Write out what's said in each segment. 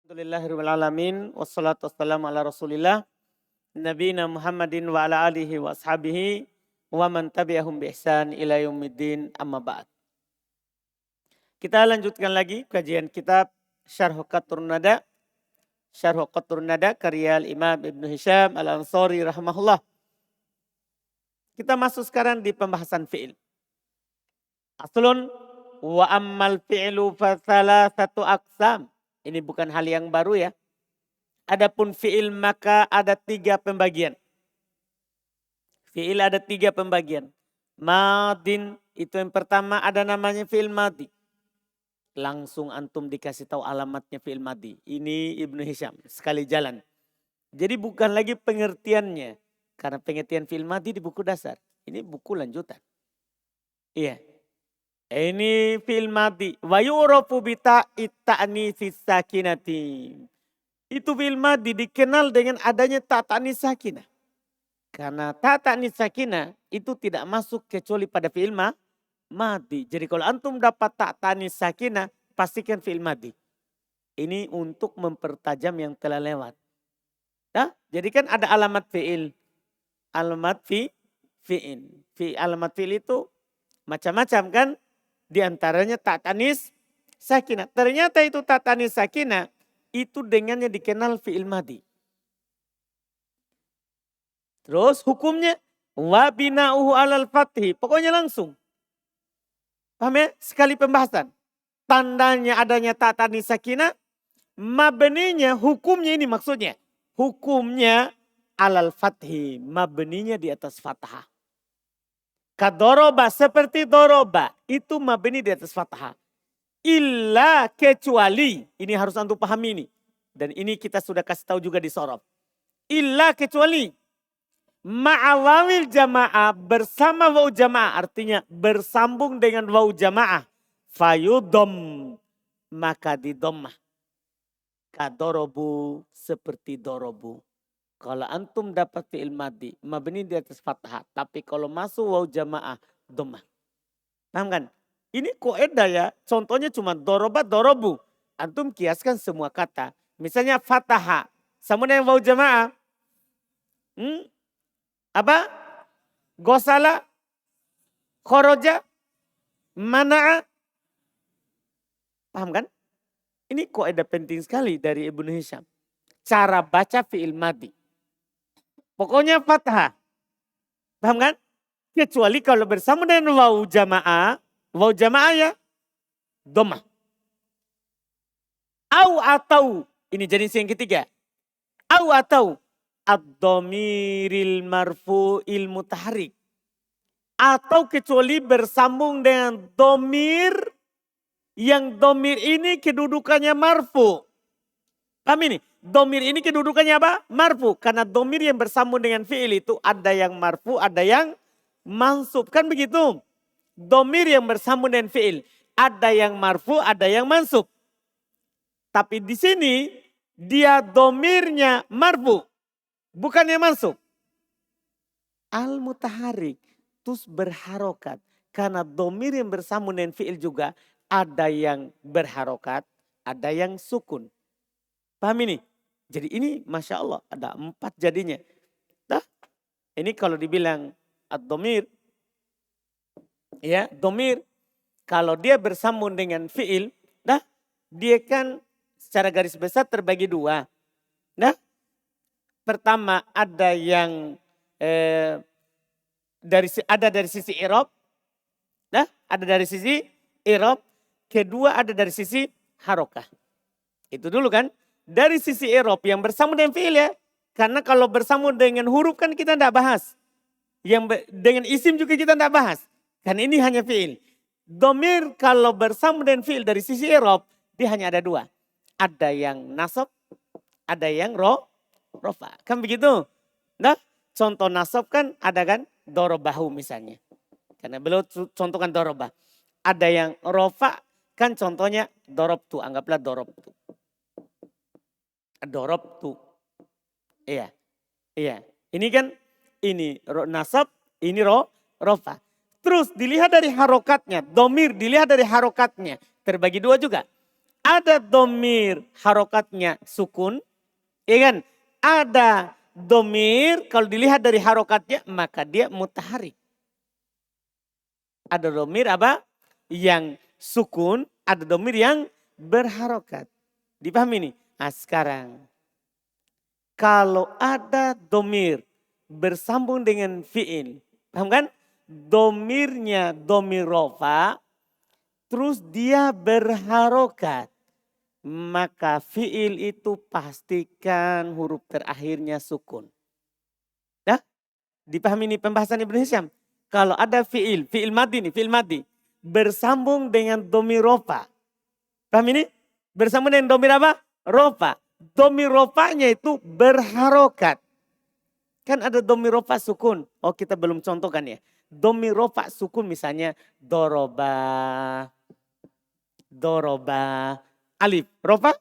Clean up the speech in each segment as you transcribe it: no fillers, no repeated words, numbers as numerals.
Alhamdulillahirrahmanirrahim. Wassalatu wassalamu ala rasulillah. Nabina Muhammadin wa ala alihi wa ashabihi. Wa man tabi'ahum bi ihsan ila yaumiddin amma ba'd. Kita lanjutkan lagi kajian kitab Syarh Qatrun Nada. Syarh Qatrun Nada karya Imam Ibnu Hisham Al-Ansari rahimahullah. Kita masuk sekarang di pembahasan fi'il. Aslun wa ammal fi'lu fa thalathatu aqsam. Ini bukan hal yang baru ya. Adapun fi'il maka ada 3 pembagian. Fi'il ada 3 pembagian. Madin itu yang pertama ada namanya fi'il madi. Langsung antum dikasih tahu alamatnya fi'il madi. Ini Ibnu Hisham sekali jalan. Jadi bukan lagi pengertiannya. Karena pengertian fi'il madi di buku dasar. Ini buku lanjutan. Iya. Ini fi'il madi. Wa yu'rafu bi ta'nitsis sakinati. Itu fi'il madi dikenal dengan adanya ta'nis sakinah. Karena ta'nis sakinah itu tidak masuk kecuali pada fi'il madi. Jadi kalau antum dapat ta'nis sakinah, pastikan fi'il madi. Ini untuk mempertajam yang telah lewat. Nah, jadi kan ada alamat fi'il. Alamat fi'il. Alamat fi'il itu macam-macam kan? Di antaranya ta'nis sakinah. Ternyata itu ta'nis sakinah itu dengannya dikenal fi'il madi. Terus hukumnya wa bina'uhu 'alal fathi. Pokoknya langsung. Paham ya? Sekali pembahasan. Tandanya adanya ta'nis sakinah, mabninya hukumnya ini maksudnya. Hukumnya 'alal fathi, mabninya di atas fathah. Kadoroba seperti doroba. Itu mabni di atas fathah. Illa kecuali. Ini harus antum pahami ini. Dan ini kita sudah kasih tahu juga di sorof. Illa kecuali. Ma'awawil jama'ah. Bersama waw jama'ah. Artinya bersambung dengan waw jama'ah. Fayudom. Maka didomah. Kadorobu seperti dorobu. Kalau antum dapat fi'il madi, mabni di atas fathah. Tapi kalau masuk waw jamaah, dhammah. Paham kan? Ini kaidah ya. Contohnya cuma doroba, dorobu. Antum kiaskan semua kata. Misalnya fathah. Sama dengan waw jamaah. Apa? Gosala. Khoroja. Mana'a. Paham kan? Ini kaidah penting sekali dari Ibnu Hisham. Cara baca fi'il madi. Pokoknya fathah. Paham kan? Kecuali kalau bersama dengan waw jamaah. Waw jamaah ya. Dhammah. Atau. Ini jenis yang ketiga. Atau. Ad-dhamiril marfu'il mutaharrik. Atau kecuali bersambung dengan dhamir. Yang dhamir ini kedudukannya marfu'. Paham ini? Domir ini kedudukannya apa? Marfu. Karena domir yang bersambung dengan fi'il itu ada yang marfu, ada yang mansub. Kan begitu? Domir yang bersambung dengan fi'il. Ada yang marfu, ada yang mansub. Tapi di sini dia domirnya marfu. Bukannya mansub. Al-mutaharrik. Terus berharokat. Karena domir yang bersambung dengan fi'il juga ada yang berharokat, ada yang sukun. Paham ini? Jadi ini Masya Allah ada 4 jadinya. Nah, ini kalau dibilang ad-dhamir. Ya, dhamir. Kalau dia bersambung dengan fi'il. Nah, dia kan secara garis besar terbagi 2. Nah, pertama ada yang dari sisi i'rab. Nah, ada dari sisi i'rab. Kedua ada dari sisi harokah. Itu dulu kan. Dari sisi i'rab yang bersambung dengan fi'il ya. Karena kalau bersambung dengan huruf kan kita tidak bahas. Yang dengan isim juga kita tidak bahas. Karena ini hanya fi'il. Dhamir kalau bersambung dengan fi'il dari sisi i'rab. Dia hanya ada 2. Ada yang nasab. Ada yang rofa. Kan begitu. Nah contoh nasab kan ada kan. Dorobahu misalnya. Karena beliau contohkan dorobah. Ada yang rofa kan contohnya dorobtu. Anggaplah dorobtu. Dorobtu. Iya. Iya. Ini kan ini nasab, ini rofa. Terus dilihat dari harokatnya. Domir dilihat dari harokatnya. Terbagi 2 juga. Ada domir harokatnya sukun. Ya kan? Ada domir kalau dilihat dari harokatnya maka dia mutaharik. Ada domir apa? Yang sukun, ada domir yang berharokat. Dipahami nih? Nah sekarang kalau ada domir bersambung dengan fi'il. Paham kan? Domirnya domir rofa. Terus dia berharokat. Maka fi'il itu pastikan huruf terakhirnya sukun. Ya? Dipahami nih pembahasan Ibnu Hisham. Kalau ada fi'il madi nih, fi'il madi. Bersambung dengan domir rofa. Paham ini? Bersambung dengan domir apa? Rofa. Domir rofanya itu berharokat. Kan ada domir rofa sukun. Oh kita belum contohkan ya. Domir rofa sukun misalnya doroba. Alif. Rofa.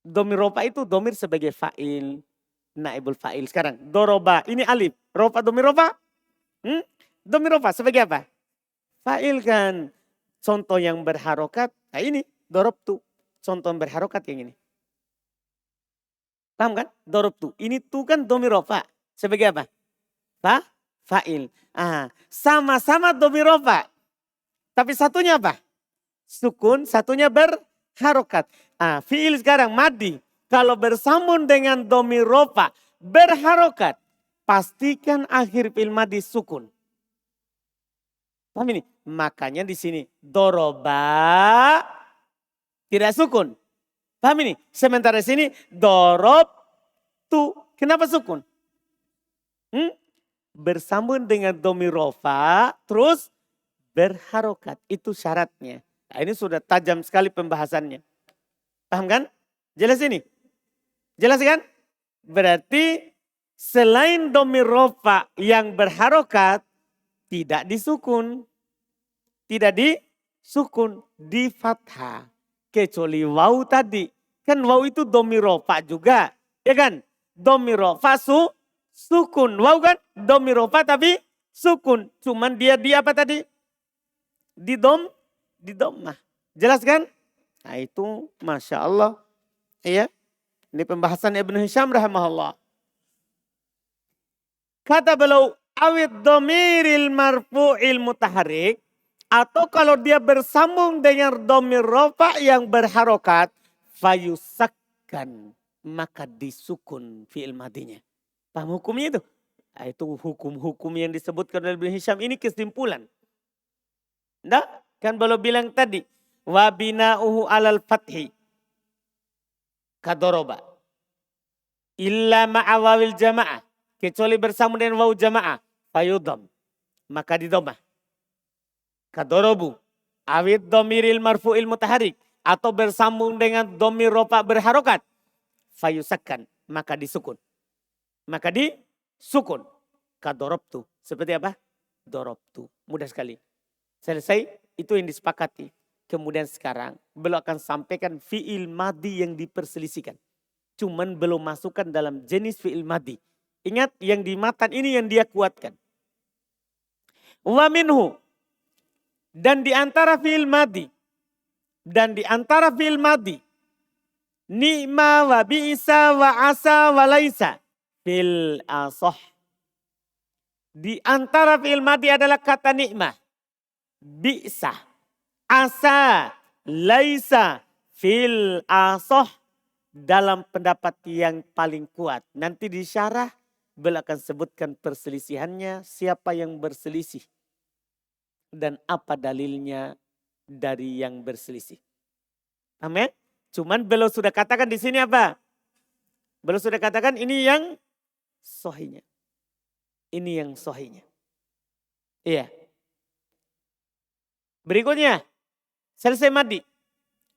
Domir rofa itu domir sebagai fa'il. Naibul fa'il. Sekarang doroba. Ini alif. Rofa domir rofa. Domir rofa sebagai apa? Fa'il kan. Contoh yang berharokat. Nah ini dorobtu. Contoh yang berharokat yang ini. Paham kan? Dorobtu. Ini tuh kan domir rofa. Sebagai apa? Fa'il. Sama-sama domir rofa. Tapi satunya apa? Sukun, satunya berharokat. Fi'il sekarang madi. Kalau bersambung dengan domir rofa berharokat. Pastikan akhir fi'il madi sukun. Paham ini? Makanya di sini doroba tidak sukun. Paham ini? Sementara di sini dorob tu. Kenapa sukun? Bersambung dengan domir rofa terus berharokat. Itu syaratnya. Nah, ini sudah tajam sekali pembahasannya. Paham kan? Jelas ini? Jelas kan? Berarti selain domir rofa yang berharokat tidak disukun. Tidak disukun. Di fathah. Kecuali waw tadi. Kan waw itu domir rofa juga. Ya kan? Domir rofa sukun. Waw kan? Domir rofa tapi sukun. Cuman dia apa tadi? Di dommah. Jelas kan? Nah itu Masya Allah. Iya. Ini pembahasan Ibnu Hisham rahimahullah. Kata beliau, awid domiril marfu'il mutaharik. Atau kalau dia bersambung dengan domir rofa yang berharokat. Fayusakkan. Maka disukun fi'il madinya. Paham hukumnya itu? Nah, itu hukum-hukum yang disebutkan oleh Ibnu Hisham. Ini kesimpulan. Nah, kan beliau bilang tadi. Wabina'uhu alal fathi. Kadoroba. Illa ma'awawil jama'ah. Kecuali bersambung dengan waw jama'ah. Fayudham. Maka didomah. Kadorobu. Awid domiril marfu'il mutaharik. Atau bersambung dengan domir rofa berharokat. Fayusakkan. Maka disukun. Maka disukun. Kadorobtu. Seperti apa? Dorobtu. Mudah sekali. Selesai. Itu yang disepakati. Kemudian sekarang beliau akan sampaikan fi'il madi yang diperselisihkan. Cuman belum masukkan dalam jenis fi'il madi. Ingat yang di matan ini yang dia kuatkan. Wa minhu. Dan di antara fi'il madi. Dan di antara fi'il madi. Ni'ma wa bi'isa wa asa wa laisa. Fil asoh. Di antara fi'il madi adalah kata ni'mah. Bi'sa. Asa, laisa, fil asoh dalam pendapat yang paling kuat. Nanti di syarah beliau akan sebutkan perselisihannya, siapa yang berselisih. Dan apa dalilnya dari yang berselisih. Amin. Cuman beliau sudah katakan di sini apa? Beliau sudah katakan ini yang sahihnya. Ini yang sahihnya. Iya. Berikutnya. Selesai madi.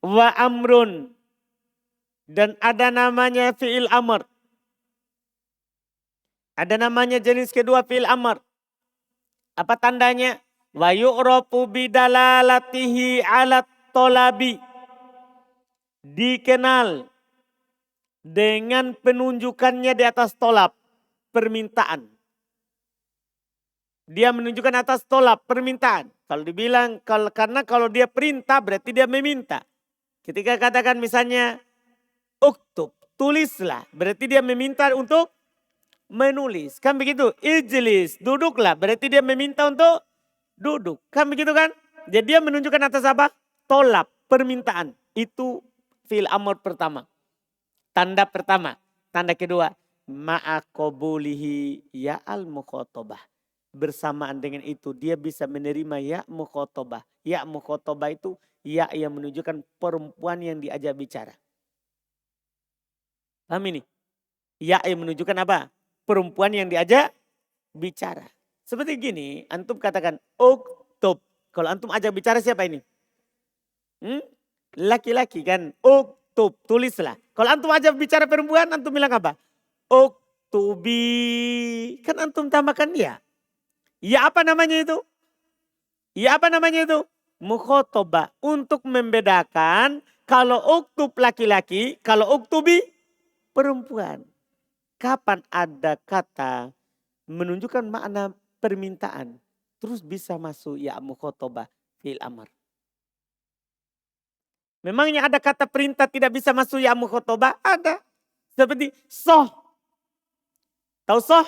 Wa amrun. Dan ada namanya fi'il amr. Ada namanya jenis kedua fi'il amr. Apa tandanya? Wa yu'rafu bidalalatihi alat tolabi. Dikenal dengan penunjukannya di atas tolab. Permintaan. Dia menunjukkan atas tolak permintaan. Kalau dibilang, karena kalau dia perintah berarti dia meminta. Ketika katakan misalnya, uktub, tulislah. Berarti dia meminta untuk menulis. Kan begitu? Ijlis, duduklah. Berarti dia meminta untuk duduk. Kan begitu kan? Jadi dia menunjukkan atas apa? Tolak, permintaan. Itu fi'il amr pertama. Tanda pertama. Tanda kedua. Ma'akobulihi ya'al mukhotobah. Bersamaan dengan itu dia bisa menerima ya mukhotobah. Ya mukhotobah itu ya yang menunjukkan perempuan yang diajak bicara. Paham ini? Ya yang menunjukkan apa? Perempuan yang diajak bicara. Seperti gini, antum katakan uktub. Kalau antum ajak bicara siapa ini? Laki-laki kan, uktub, tulislah. Kalau antum ajak bicara perempuan, antum bilang apa? Uktubi. Kan antum tambahkan ya. Ya apa namanya itu? Ya apa namanya itu? Mukhotobah. Untuk membedakan kalau uktub laki-laki, kalau uktubi perempuan. Kapan ada kata menunjukkan makna permintaan. Terus bisa masuk ya mukhotobah fi'il amr. Memangnya ada kata perintah tidak bisa masuk ya mukhotobah? Ada. Seperti soh. Tahu soh?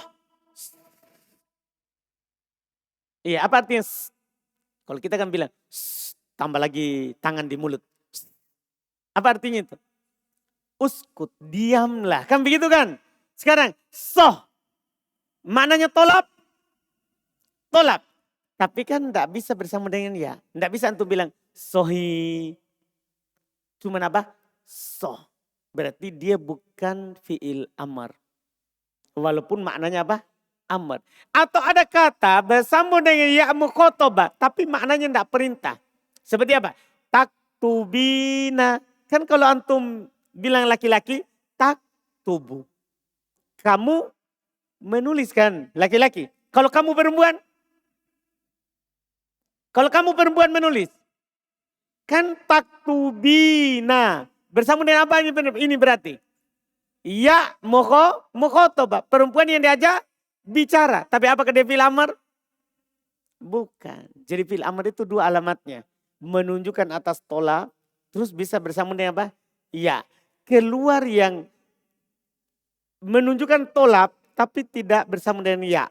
Iya, apa artinya? Kalau kita kan bilang, tambah lagi tangan di mulut. Apa artinya itu? Uskut, diamlah. Kan begitu kan? Sekarang, soh. Maknanya tolap. Tolap. Tapi kan tidak bisa bersama dengan ya. Tidak bisa antum bilang, sohi. Cuma apa? Soh. Berarti dia bukan fi'il amr. Walaupun maknanya apa? Amr. Atau ada kata bersambung dengan ya mukhotobah. Tapi maknanya tidak perintah. Seperti apa? Taktubina. Kan kalau antum bilang laki-laki, taktubu. Kamu menuliskan laki-laki. Kalau kamu perempuan? Kalau kamu perempuan menulis. Kan taktubina. Bersambung dengan apa ini berarti? Ya mukhotobah. Perempuan yang diajak bicara. Tapi apakah dia fi'il amr? Bukan. Jadi fi'il amr itu dua alamatnya. Menunjukkan atas tolak. Terus bisa bersambung dengan apa? Ya. Keluar yang menunjukkan tolak. Tapi tidak bersambung dengan ya.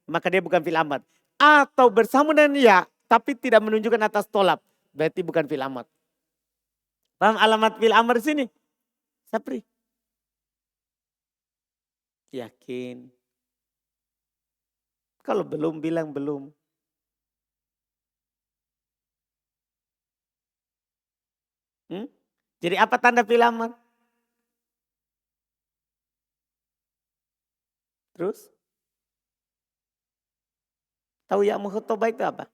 Maka dia bukan fi'il amr. Atau bersambung dengan ya. Tapi tidak menunjukkan atas tolak. Berarti bukan fi'il amr. Paham alamat fi'il amr sini? Sapri. Yakin. Kalau belum bilang belum. Jadi apa tanda fi'il amr? Terus? Tahu ya mukhotobah itu apa?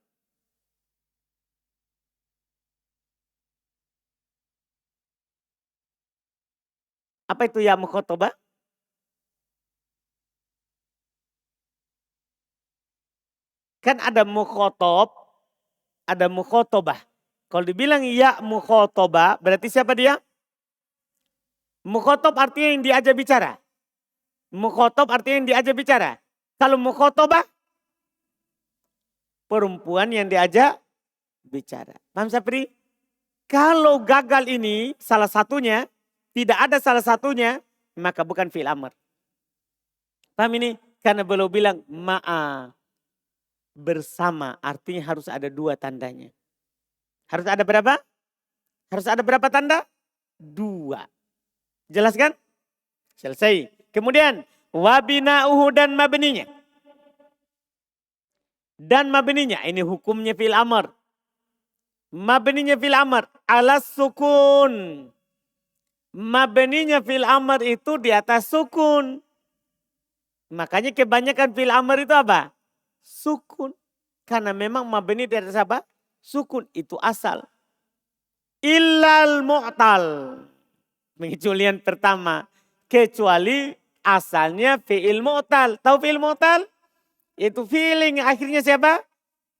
Apa itu ya mukhotobah? Kan ada mukhotob, ada mukhotobah. Kalau dibilang ya mukhotobah, berarti siapa dia? Mukhotob artinya yang diajak bicara. Mukhotob artinya yang diajak bicara. Kalau mukhotobah, perempuan yang diajak bicara. Paham Sapri? Kalau gagal ini salah satunya, tidak ada salah satunya, maka bukan fi'il amr. Paham ini? Karena beliau bilang ma'a. Bersama artinya harus ada dua tandanya. Harus ada berapa? Harus ada berapa tanda? Dua. Jelas kan? Selesai. Kemudian wabina'uhu dan mabninya. Dan mabninya ini hukumnya fi'il amr. Mabninya fi'il amr ala sukun. Mabninya fi'il amr itu di atas sukun. Makanya kebanyakan fi'il amr itu apa? Sukun. Karena memang mabni di atas apa? Sukun itu asal. Illal mu'tal. Pengecualian pertama. Kecuali asalnya fi'il mu'tal. Tahu fi'il mu'tal? Itu fi'il yang akhirnya siapa?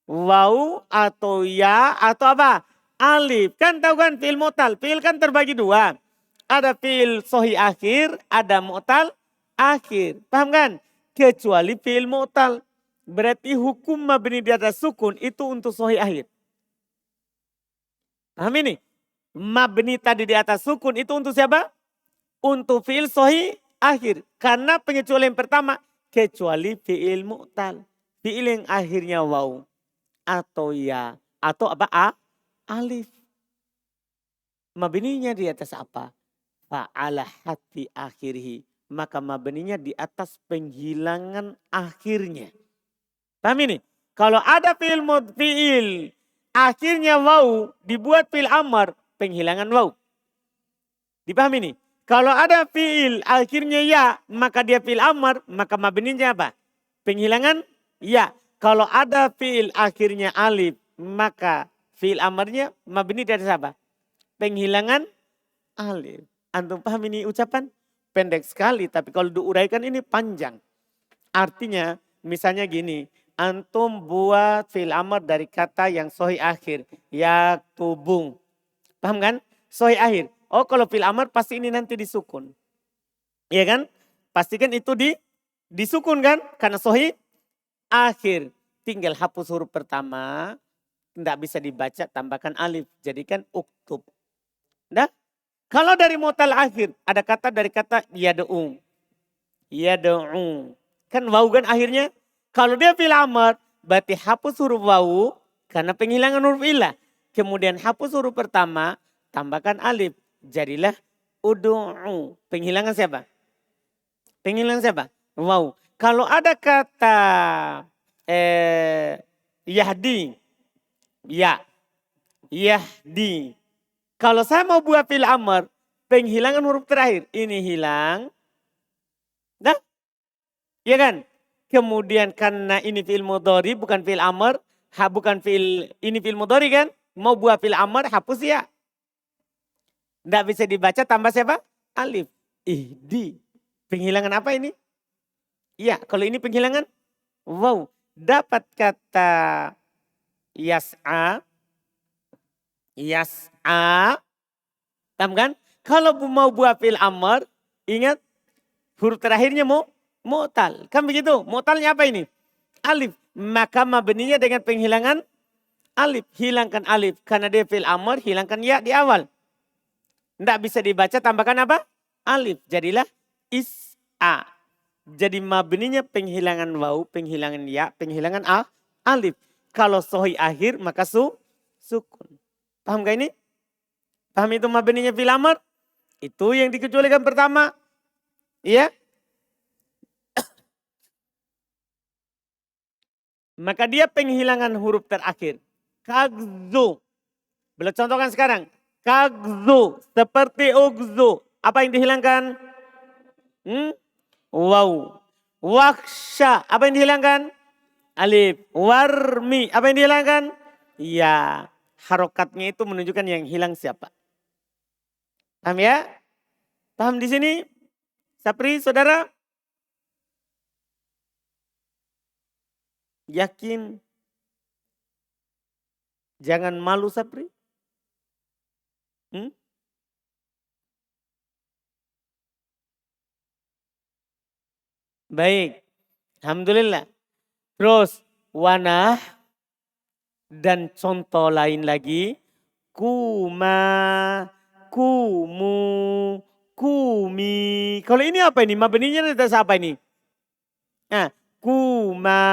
Waw atau ya atau apa? Alif. Kan tahu kan fi'il mu'tal. Fi'il kan terbagi dua. Ada fi'il sohi akhir. Ada mu'tal akhir. Paham kan? Kecuali fi'il mu'tal. Berarti hukum mabni di atas sukun itu untuk sahih akhir. Paham ini? Mabni tadi di atas sukun itu untuk siapa? Untuk fi'il sahih akhir. Karena pengecualian pertama, kecuali fi'il mu'tal. Fi'il yang akhirnya waw atau ya atau apa? Alif. Mabninya di atas apa? Fa'ala hati akhirhi. Maka mabninya di atas penghilangan akhirnya. Paham ini? Kalau ada fi'il akhirnya waw dibuat fi'il amar, penghilangan waw. Dipahami ini? Kalau ada fi'il akhirnya ya, maka dia fi'il amar, maka mabninya apa? Penghilangan ya. Kalau ada fi'il akhirnya alif, maka fi'il amarnya mabni dari apa? Penghilangan alif. Antum paham ini ucapan? Pendek sekali, tapi kalau diuraikan ini panjang. Artinya, misalnya gini, antum buat fi'il amar dari kata yang sahih akhir. Yaktubung. Paham kan? Sahih akhir. Oh kalau fi'il amar pasti ini nanti disukun. Iya kan? Pastikan itu disukun kan? Karena sahih akhir. Tinggal hapus huruf pertama. Tidak bisa dibaca, tambahkan alif. Jadikan uktub. Nah, kalau dari mu'tal akhir, ada kata dari kata yad'u. Yad'u. Kan waw kan akhirnya. Kalau dia fi'il amar, berarti hapus huruf waw karena penghilangan huruf ilah. Kemudian hapus huruf pertama, tambahkan alif. Jadilah udu'u. Penghilangan siapa? Penghilangan siapa? Waw. Kalau ada kata yahdi. Ya. Yahdi. Kalau saya mau buat fi'il amar, penghilangan huruf terakhir. Ini hilang. Dah? Iya kan? Kemudian karena ini fi'il mudhari bukan fi'il amar. Bukan ini fi'il mudhari kan? Mau buat fi'il amar, hapus ya. Tidak bisa dibaca tambah siapa? Alif. Ihdi. Penghilangan apa ini? Iya, kalau ini penghilangan wow. Dapat kata yas'a. Yas'a. Paham kan? Kalau mau buat fi'il amar, ingat huruf terakhirnya mu'tal. Kan begitu? Mu'talnya apa ini? Alif. Maka mabninya dengan penghilangan alif. Hilangkan alif. Karena dia fi'il amar, hilangkan ya di awal. Tidak bisa dibaca, tambahkan apa? Alif. Jadilah is'a. Jadi mabninya penghilangan waw, penghilangan ya, penghilangan alif. Kalau sahih akhir maka sukun. Paham gak ini? Paham itu mabninya fi'il amar? Itu yang dikecualikan pertama. Iya? Maka dia penghilangan huruf terakhir. Kagzu. Boleh contohkan sekarang. Kagzu. Seperti ugzu. Apa yang dihilangkan? Wow. Waksha. Apa yang dihilangkan? Alif. Warmi. Apa yang dihilangkan? Ya. Harokatnya itu menunjukkan yang hilang siapa. Paham ya? Paham di sini? Sapri, saudara? Yakin? Jangan malu, Sapri. Baik. Alhamdulillah. Terus wanah dan contoh lain lagi. Kuma, kumu, kumi. Kalau ini apa ini? Mabninya di atas apa ini? Nah, kuma,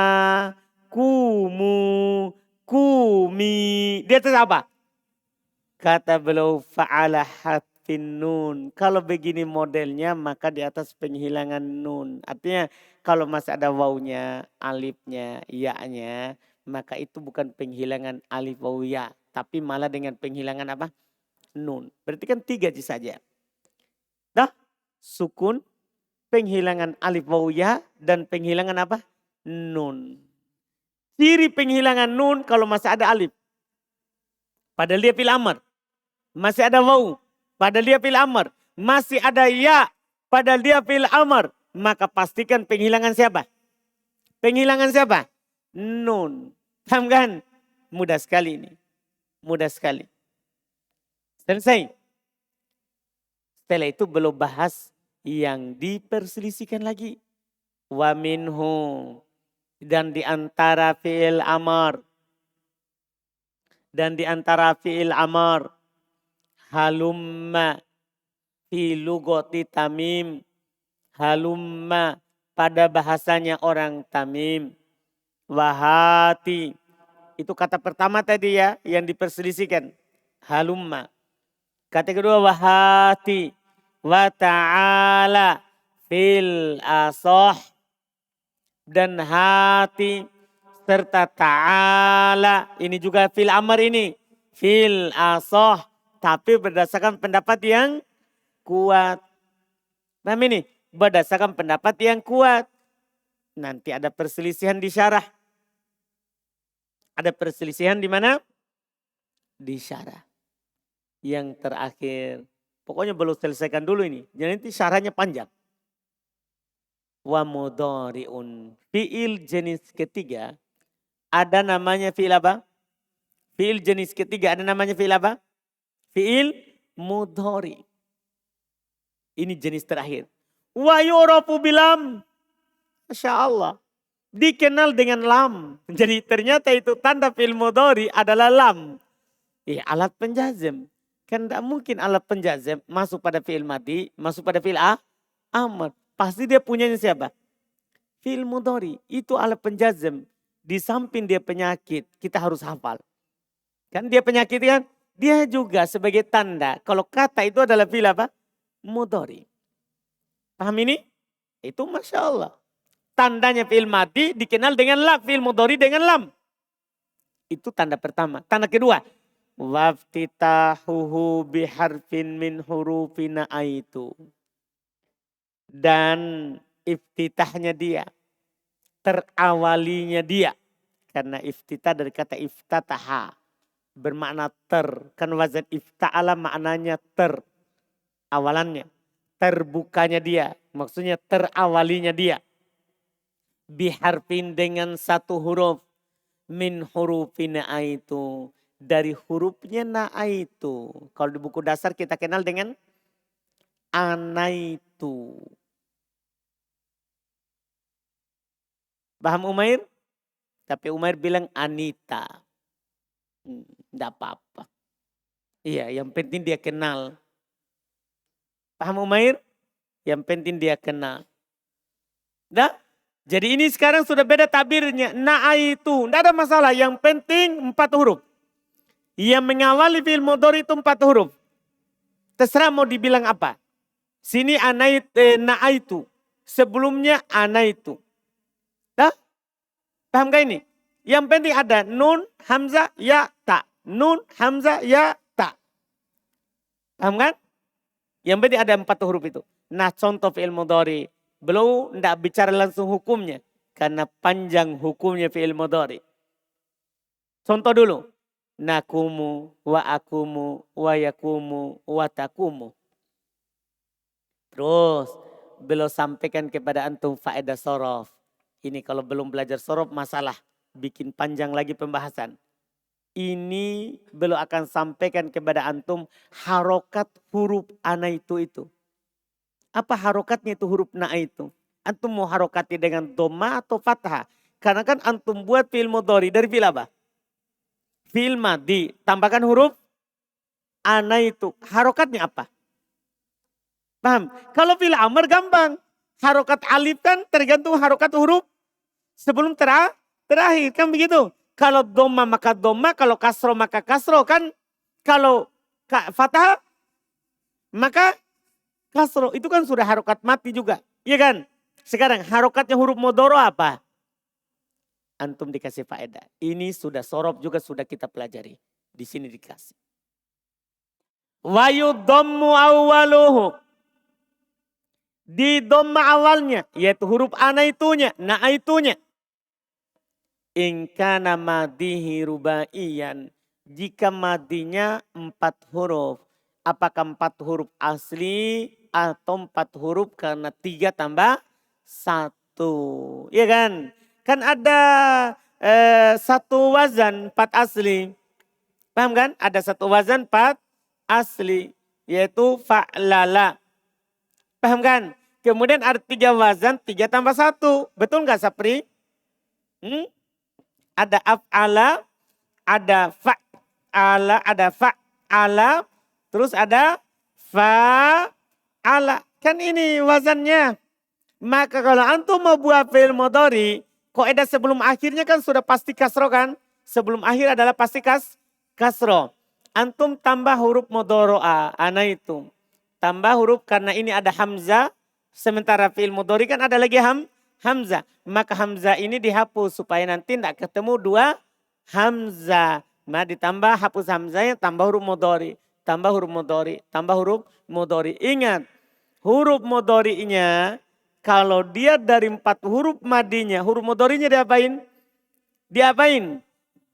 kumu, kumi. Di atas apa? Kata beliau fa'ala hatfin nun. Kalau begini modelnya maka di atas penghilangan nun. Artinya kalau masih ada wawnya, alifnya, ya-nya. Maka itu bukan penghilangan alif waw ya. Tapi malah dengan penghilangan apa? Nun. Berarti kan 3 saja. Dah, sukun, penghilangan alif waw ya, dan penghilangan apa? Nun. Ciri penghilangan nun kalau masih ada alif. Padahal dia fi'il amar. Masih ada waw. Padahal dia fi'il amar. Masih ada ya. Padahal dia fi'il amar. Maka pastikan penghilangan siapa? Penghilangan siapa? Nun. Paham kan? Mudah sekali ini. Mudah sekali. Selesai. Setelah itu belum bahas yang diperselisihkan lagi. Wa minhu. Dan di antara fi'il amar. Dan di antara fi'il amar. Halumma fi lugoti Tamim. Halumma pada bahasanya orang Tamim. Wahati. Itu kata pertama tadi ya yang diperselisihkan. Halumma. Kata kedua wahati. Wa ta'ala fil asoh. Dan hati serta ta'ala. Ini juga fil amar ini. Fil asoh. Tapi berdasarkan pendapat yang kuat. Paham ini? Berdasarkan pendapat yang kuat. Nanti ada perselisihan di syarah. Ada perselisihan di mana? Di syarah. Yang terakhir. Pokoknya belum selesaikan dulu ini. Jadi nanti syarahnya panjang. Wa mudhari'un. Fi'il jenis ketiga. Ada namanya fi'il apa? Fi'il jenis ketiga ada namanya fi'il apa? Fi'il mudhari'. Ini jenis terakhir. Wa yu'rafu bilam. Masya Allah. Dikenal dengan lam. Jadi ternyata itu tanda fi'il mudhari adalah lam. Alat penjazm. Kan tidak mungkin alat penjazm masuk pada fi'il madi, masuk pada fi'il amr. Pasti dia punyanya siapa? Fi'il mudhari. Itu alat penjazm. Di samping dia penyakit, kita harus hafal. Kan dia penyakit kan? Dia juga sebagai tanda. Kalau kata itu adalah fi'il apa? Mudhari. Paham ini? Itu Masya Allah. Tandanya fi'il madi dikenal dengan lam. Fi'il mudhari dengan lam. Itu tanda pertama. Tanda kedua. Waftitahuhu biharfin min hurufina aitu. Dan iftitahnya dia. Terawalinya dia. Karena iftitah dari kata iftataha. Bermakna ter. Kan wazan ifta'ala maknanya ter. Awalannya. Terbukanya dia. Maksudnya terawalinya dia. Biharfin dengan satu huruf. Min hurufina aitu. Dari hurufnya na'aitu. Kalau di buku dasar kita kenal dengan anaitu. Paham Umair? Tapi Umair bilang Anita. Tidak apa-apa. Iya, yang penting dia kenal. Paham Umair? Yang penting dia kenal. Nah, jadi ini sekarang sudah beda tabirnya. Na'aitu. Tidak ada masalah. Yang penting 4 huruf. Yang mengawali fi'il mudhari itu 4 huruf. Terserah mau dibilang apa. Sini na'aitu. Sebelumnya anaitu. Dah? Paham gak ini? Yang penting ada nun, hamzah, ya, ta. Nun, hamzah, ya, ta. Paham kan? Yang penting ada 4 huruf itu. Nah contoh fi'il mudhari. Belum tidak bicara langsung hukumnya. Karena panjang hukumnya fi'il mudhari. Contoh dulu. Nakumu, wa akumu, wa yakumu, wa takumu. Terus belum sampaikan kepada antum faedah sorof. Ini kalau belum belajar sorof masalah. Bikin panjang lagi pembahasan. Ini belum akan sampaikan kepada antum harokat huruf ana itu. Apa harokatnya itu huruf na itu? Antum mau harokati dengan doma atau fathah? Karena kan antum buat fi'il mudhari dari fi'il apa? Fi'il madi. Tambahkan huruf ana itu. Harokatnya apa? Paham? Kalau fi'il amr gampang. Harokat alif kan tergantung harokat huruf sebelum terakhir. Kan begitu. Kalau doma maka doma. Kalau kasro maka kasro. Kan kalau fathah maka kasro. Itu kan sudah harokat mati juga. Iya kan? Sekarang harokatnya huruf mudhari apa? Antum dikasih faedah. Ini sudah sorof juga sudah kita pelajari. Di sini dikasih. Wa yudhammu awwaluhu. Di dhamma awalnya. Yaitu huruf ana itunya. Na itunya. In kana madihi rubaiyan. Jika madinya 4 huruf. Apakah 4 huruf asli atau 4 huruf karena 3 tambah 1. Iya kan? Kan ada 1 wazan 4 asli. Paham kan? Ada 1 wazan 4 asli. Yaitu fa'lala. Paham kan? Kemudian ada 3 wazan 3 tambah 1. Betul gak Sapri? Ada af'ala, ada fa'ala, terus ada fa'ala. Kan ini wazannya. Maka kalau antum mau buat fi'il mudhari, kaidah sebelum akhirnya kan sudah pasti kasro kan? Sebelum akhir adalah pasti kasro. Antum tambah huruf mudhari'a, ana itu. Tambah huruf karena ini ada hamzah, sementara fi'il mudhari kan ada lagi hamzah. Maka hamzah ini dihapus supaya nanti tidak ketemu dua hamzah. Nah ditambah hapus hamzahnya, tambah huruf mudhari, tambah huruf mudhari, tambah huruf mudhari. Ingat, huruf mudhari'nya kalau dia dari 4 huruf madinya, huruf mudhari'nya diapain? Diapain?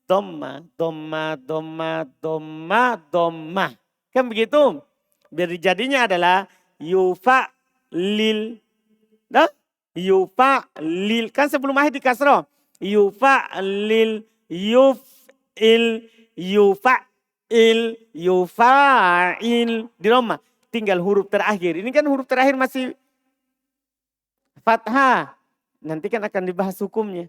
Dhamma, dhamma, dhamma, dhamma, dhamma. Kan begitu? Biar jadinya adalah yufa'lil. Dah? Yufa'lil. Kan sebelum akhir di kasroh. Yufa'lil, yuf'il, yufa'il, yufa'il. Di Roma. Tinggal huruf terakhir. Ini kan huruf terakhir masih fathah. Nanti kan akan dibahas hukumnya.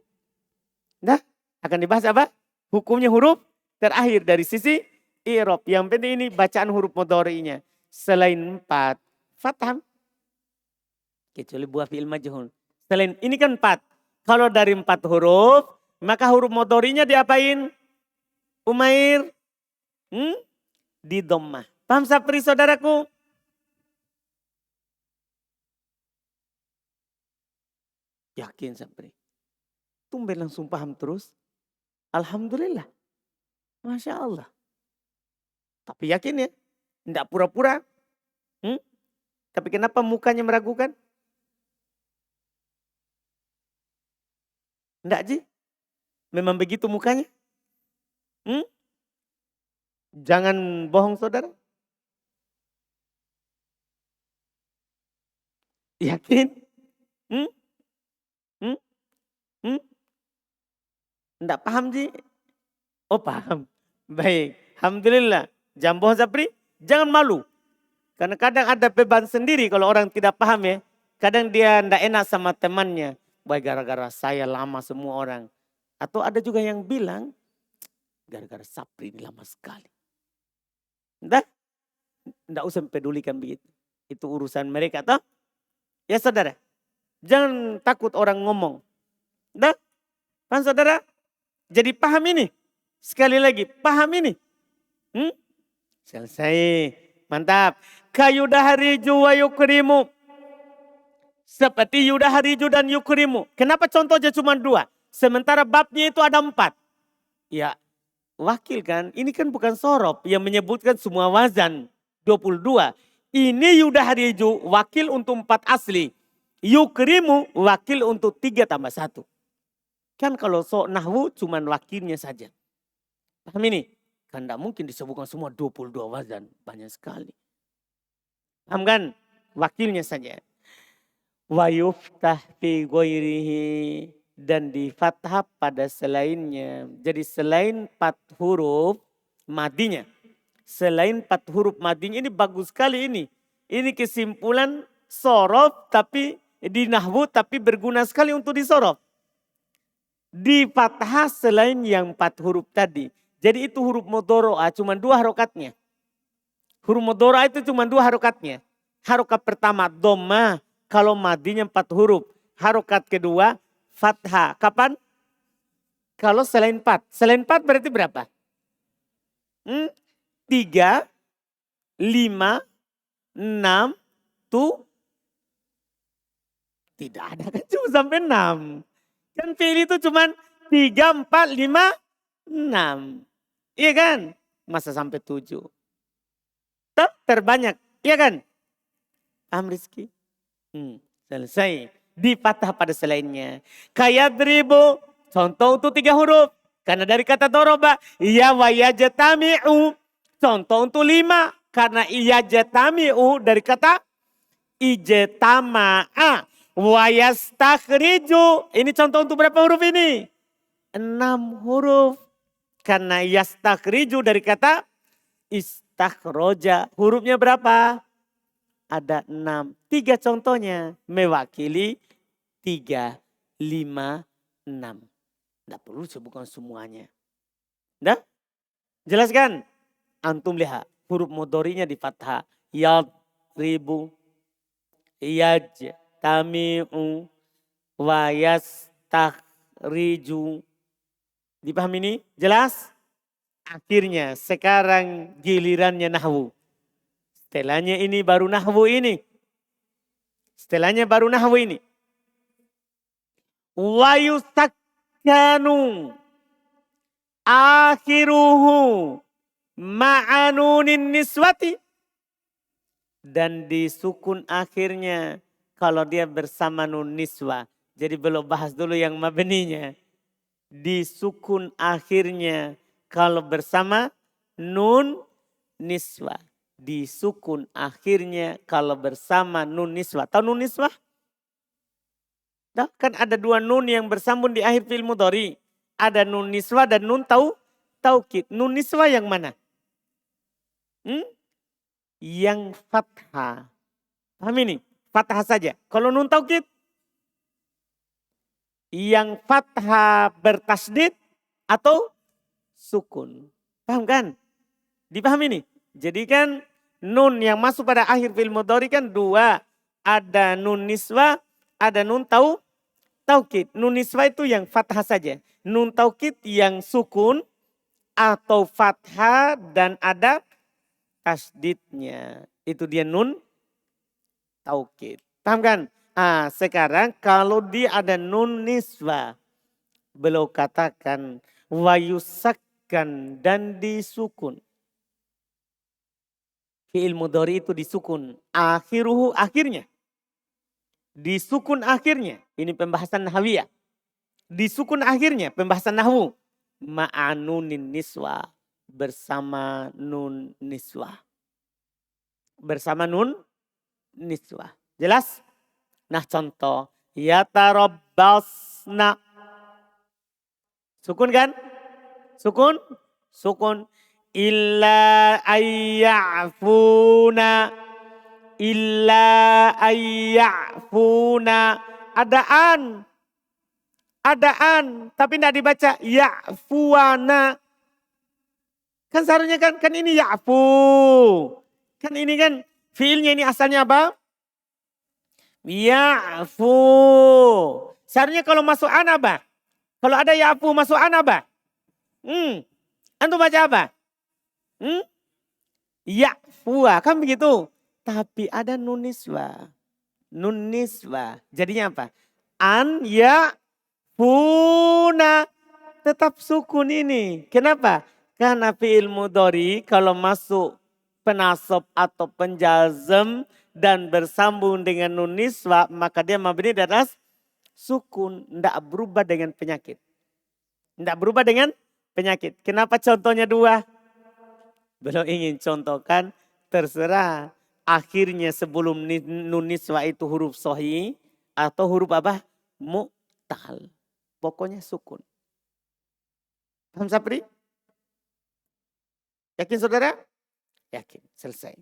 Dah? Akan dibahas apa? Hukumnya huruf terakhir dari sisi i'rab. Yang penting ini bacaan huruf mudhari'nya. Selain 4 fathah. Kecuali buah fi'il majhul. Selain ini kan 4. Kalau dari 4 huruf, maka huruf mudhari'nya diapain? Umair? Di dhammah. Paham sapri saudaraku? Yakin sapri. Tumben langsung paham terus. Alhamdulillah. Masya Allah. Tapi yakin ya. Tidak pura-pura. Tapi kenapa mukanya meragukan? Tidak Ji? Memang begitu mukanya? Jangan bohong saudara. Yakin? Tidak paham Ji? Oh paham. Baik. Alhamdulillah. Jangan bohong sapri. Jangan malu. Karena kadang ada beban sendiri kalau orang tidak paham ya. Kadang dia tidak enak sama temannya. Baik gara-gara saya lama semua orang. Atau ada juga yang bilang. Gara-gara sapri ini lama sekali. Tidak usah pedulikan begitu. Itu urusan mereka toh. Ya saudara. Jangan takut orang ngomong. Paham saudara? Jadi paham ini. Sekali lagi, paham ini. Selesai. Mantap. Kayudahariju wa yukrimu. Seperti yudahariju dan yukrimu. Kenapa contohnya cuma 2? Sementara babnya itu ada 4. Ya, wakil kan. Ini kan bukan sorob yang menyebutkan semua wazan. 22. Ini yudahariju wakil untuk 4 asli. Yukrimu wakil untuk 3 tambah 1. Kan kalau nahwu cuman wakilnya saja. Paham ini? Kan tidak mungkin disebutkan semua 22 wazan. Banyak sekali. Paham kan? Wakilnya saja. Wa yuftah fi ghairihi. Dan di fathah pada selainnya. Jadi selain 4 huruf madinya. Selain 4 huruf madinya ini bagus sekali ini. Ini kesimpulan sorof tapi di nahwu tapi berguna sekali untuk disorof. Di fathah selain yang 4 huruf tadi. Jadi itu huruf mudhari'ah cuma 2 harokatnya. Huruf mudhari'ah itu cuma 2 harokatnya. Harokat pertama dhammah kalau madinya 4 huruf. Harokat kedua fathah. Kapan? Kalau selain 4. Selain 4 berarti berapa? 3, 5, 6, tuh. Tidak ada kan cuma sampai 6. Kan fi'il itu cuma 3, 4, 5, 6. Iya kan? Masa sampai 7. Terbanyak. Iya kan? Paham Rizki? Selesai. Di fathah pada selainnya. Kayadribu. Contoh untuk 3 huruf. Karena dari kata doroba. Ya wa yajtami'u. Contoh untuk 5. Karena yajtami'u dari kata ijtama'a. Wa yastakhriju. Ini contoh untuk berapa huruf ini? 6 huruf. Karena yastakhriju dari kata istakhroja. Hurufnya berapa? Ada 6. 3 contohnya. Mewakili 3, 5, 6. Tidak perlu sebutkan semuanya. Dah? Jelaskan? Antum lihat huruf mudhari'nya di fathah. Yad, ribu, yaj, tami'u, wa yastakhriju. Dipahami ini? Jelas? Akhirnya sekarang gilirannya nahwu. Setelahnya ini baru nahwu ini. Setelahnya baru nahwu ini. Wa yusakkanu akhiruhu ma'anunin niswati. Dan disukun akhirnya kalau dia bersama nun niswa. Jadi belum bahas dulu yang mabninya. Disukun akhirnya kalau bersama nun niswa. Disukun akhirnya kalau bersama nun niswa. Tahu nun niswa? Kan ada dua nun yang bersambung di akhir fi'il mudhari. Ada nun niswa dan nun taukid. Nun niswa yang mana? Yang fathah. Paham ini? Fathah saja. Kalau nun taukid? Yang fathah bertasdid atau sukun. Paham kan? Dipahami ini? Jadi kan nun yang masuk pada akhir fi'il mudhari kan dua. Ada nun niswa, ada nun taukid. Nun niswa itu yang fathah saja. Nun taukid yang sukun atau fathah dan ada tasdidnya. Itu dia nun taukid. Paham kan? Sekarang kalau dia ada nun niswa. Beliau katakan wayusakkan dan disukun. Fi'il mudhari itu disukun. Akhiruhu akhirnya. Disukun akhirnya. Ini pembahasan nahwiyah. Disukun akhirnya pembahasan nahwu. Ma'anunin niswa. Bersama nun niswa. Bersama nun niswa. Jelas? Nah contoh. Yatarabbasna. Sukun kan? Sukun? Sukun. Illa ayya'funa. Illa ayya'funa. Adaan. Adaan. Tapi tidak dibaca. Ya'fuana. Kan seharusnya kan ini ya'fu. Kan ini kan fiilnya ini asalnya apa? Ya'fu. Seharusnya kalau masuk an apa? Kalau ada ya'fu masuk an apa? Antum baca apa? Ya'fuwa. Kan begitu. Tapi ada nun niswa. Nun niswa. Jadinya apa? An ya'funa. Tetap sukun ini. Kenapa? Karena fi'il mudhari kalau masuk penasab atau penjazm dan bersambung dengan nun niswa, maka dia mabni di atas sukun. Tidak berubah dengan penyakit. Tidak berubah dengan penyakit. Kenapa contohnya dua? Belum ingin contohkan, terserah. Akhirnya sebelum nun niswa itu huruf sahih atau huruf apa? Mu'tal. Pokoknya sukun. Paham Sapri? Yakin saudara? Yakin. Selesai.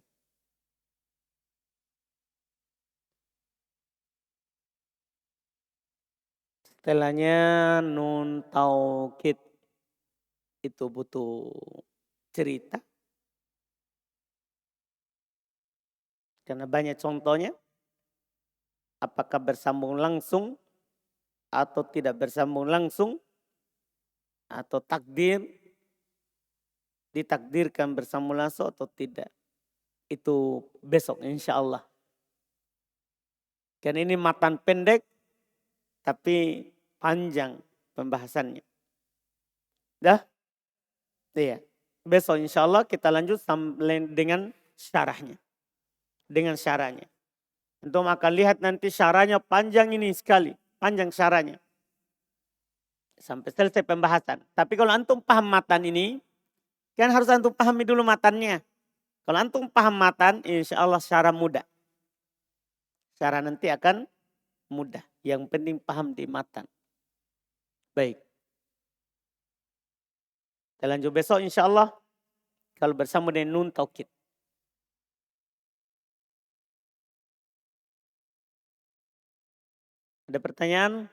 Setelahnya nun taukid. Itu butuh cerita. Karena banyak contohnya. Apakah bersambung langsung atau tidak bersambung langsung. Atau takdir. Ditakdirkan bersambung langsung atau tidak. Itu besok insya Allah. Karena ini matan pendek. Tapi panjang pembahasannya. Dah? Iya. Besok insya Allah kita lanjut dengan syarahnya. Dengan syarahnya. Untuk akan lihat nanti syarahnya panjang ini sekali. Panjang syarahnya. Sampai selesai pembahasan. Tapi kalau antum paham matan ini. Kan harus antum pahami dulu matannya. Kalau antum paham matan, insya Allah syarah mudah. Syarah nanti akan mudah. Yang penting paham di matan. Baik. Kita lanjut besok insya Allah. Kalau bersama dengan nun taukid. Ada pertanyaan?